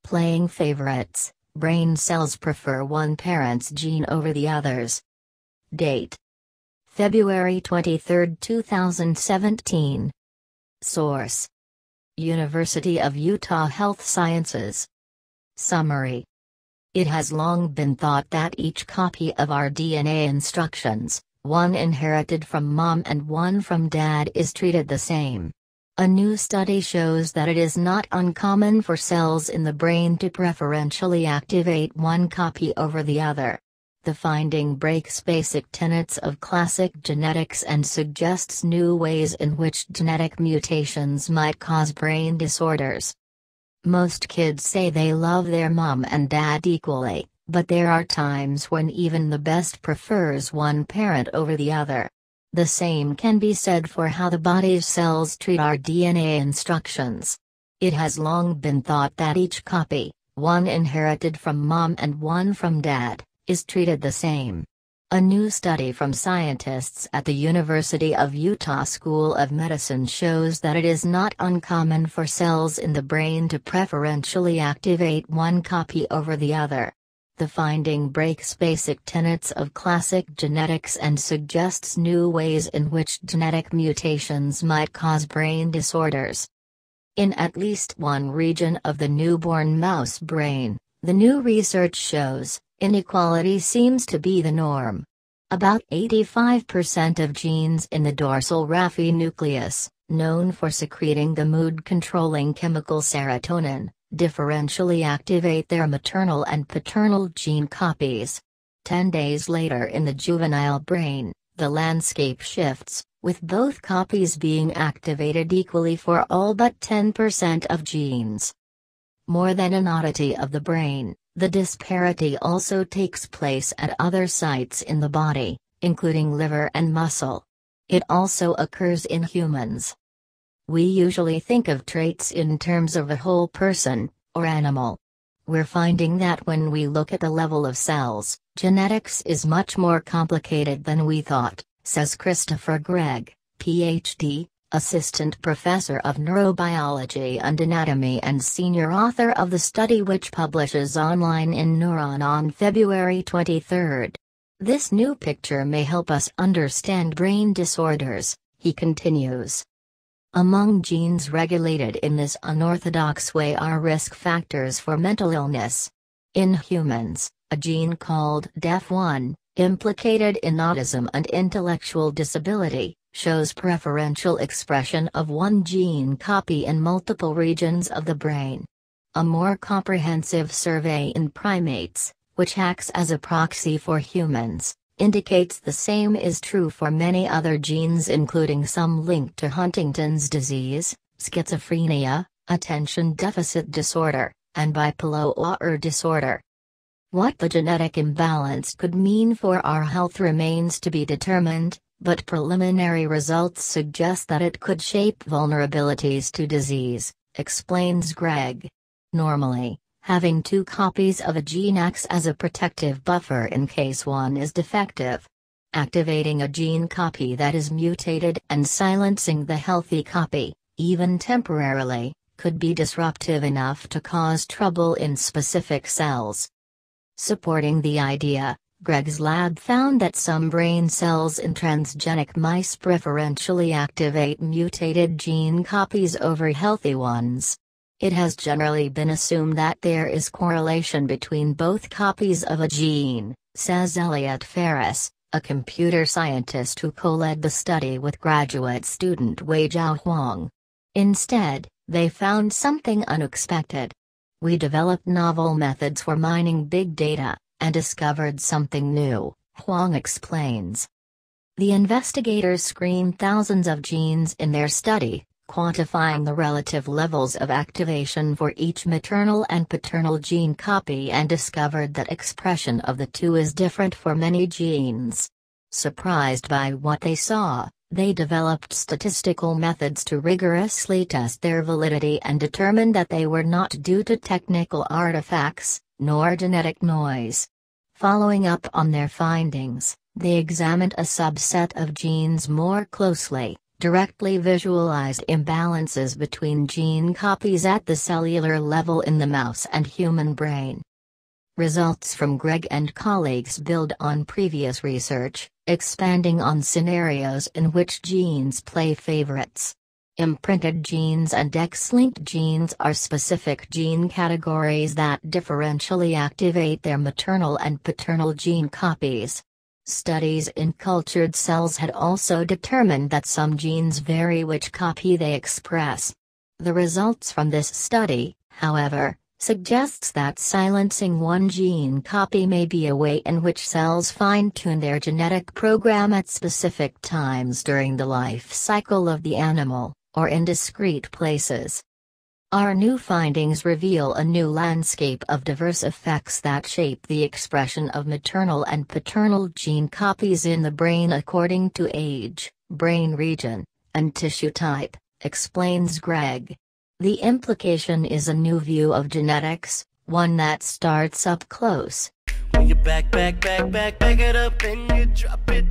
Playing favorites, brain cells prefer one parent's gene over the others. Date: February 23, 2017. Source: University of Utah Health Sciences. Summary: it has long been thought that each copy of our DNA instructions, one inherited from mom and one from dad, is treated the same. A new study shows that it is not uncommon for cells in the brain to preferentially activate one copy over the other. The finding breaks basic tenets of classic genetics and suggests new ways in which genetic mutations might cause brain disorders. Most kids say they love their mom and dad equally, but there are times when even the best prefers one parent over the other. The same can be said for how the body's cells treat our DNA instructions. It has long been thought that each copy, one inherited from mom and one from dad, is treated the same. A new study from scientists at the University of Utah School of Medicine shows that it is not uncommon for cells in the brain to preferentially activate one copy over the other. The finding breaks basic tenets of classic genetics and suggests new ways in which genetic mutations might cause brain disorders. In at least one region of the newborn mouse brain, the new research shows, inequality seems to be the norm. About 85% of genes in the dorsal raphe nucleus, known for secreting the mood-controlling chemical serotonin, differentially activate their maternal and paternal gene copies. 10 days later in the juvenile brain, the landscape shifts, with both copies being activated equally for all but 10% of genes. More than an oddity of the brain, the disparity also takes place at other sites in the body, including liver and muscle. It also occurs in humans. We usually think of traits in terms of a whole person, or animal. We're finding that when we look at the level of cells, genetics is much more complicated than we thought, says Christopher Gregg, Ph.D., Assistant Professor of Neurobiology and Anatomy and senior author of the study, which publishes online in Neuron on February 23. This new picture may help us understand brain disorders, he continues. Among genes regulated in this unorthodox way are risk factors for mental illness. In humans, a gene called DEF1, implicated in autism and intellectual disability, shows preferential expression of one gene copy in multiple regions of the brain. A more comprehensive survey in primates, which acts as a proxy for humans, indicates the same is true for many other genes, including some linked to Huntington's disease, schizophrenia, attention deficit disorder, and bipolar disorder. What the genetic imbalance could mean for our health remains to be determined, but preliminary results suggest that it could shape vulnerabilities to disease, explains Gregg. Normally, having two copies of a gene acts as a protective buffer in case one is defective. Activating a gene copy that is mutated and silencing the healthy copy, even temporarily, could be disruptive enough to cause trouble in specific cells. Supporting the idea, Gregg's lab found that some brain cells in transgenic mice preferentially activate mutated gene copies over healthy ones. It has generally been assumed that there is correlation between both copies of a gene, says Elliot Ferris, a computer scientist who co-led the study with graduate student Wei-Jiao Huang. Instead, they found something unexpected. We developed novel methods for mining big data, and discovered something new, Huang explains. The investigators screened thousands of genes in their study, quantifying the relative levels of activation for each maternal and paternal gene copy, and discovered that expression of the two is different for many genes. Surprised by what they saw, they developed statistical methods to rigorously test their validity and determined that they were not due to technical artifacts, nor genetic noise. Following up on their findings, they examined a subset of genes more closely, directly visualized imbalances between gene copies at the cellular level in the mouse and human brain. Results from Gregg and colleagues build on previous research, expanding on scenarios in which genes play favorites. Imprinted genes and X-linked genes are specific gene categories that differentially activate their maternal and paternal gene copies. Studies in cultured cells had also determined that some genes vary which copy they express. The results from this study, however, suggests that silencing one gene copy may be a way in which cells fine-tune their genetic program at specific times during the life cycle of the animal, or in discrete places. Our new findings reveal a new landscape of diverse effects that shape the expression of maternal and paternal gene copies in the brain according to age, brain region, and tissue type, explains Gregg. The implication is a new view of genetics, one that starts up close. When you back it up, then you drop it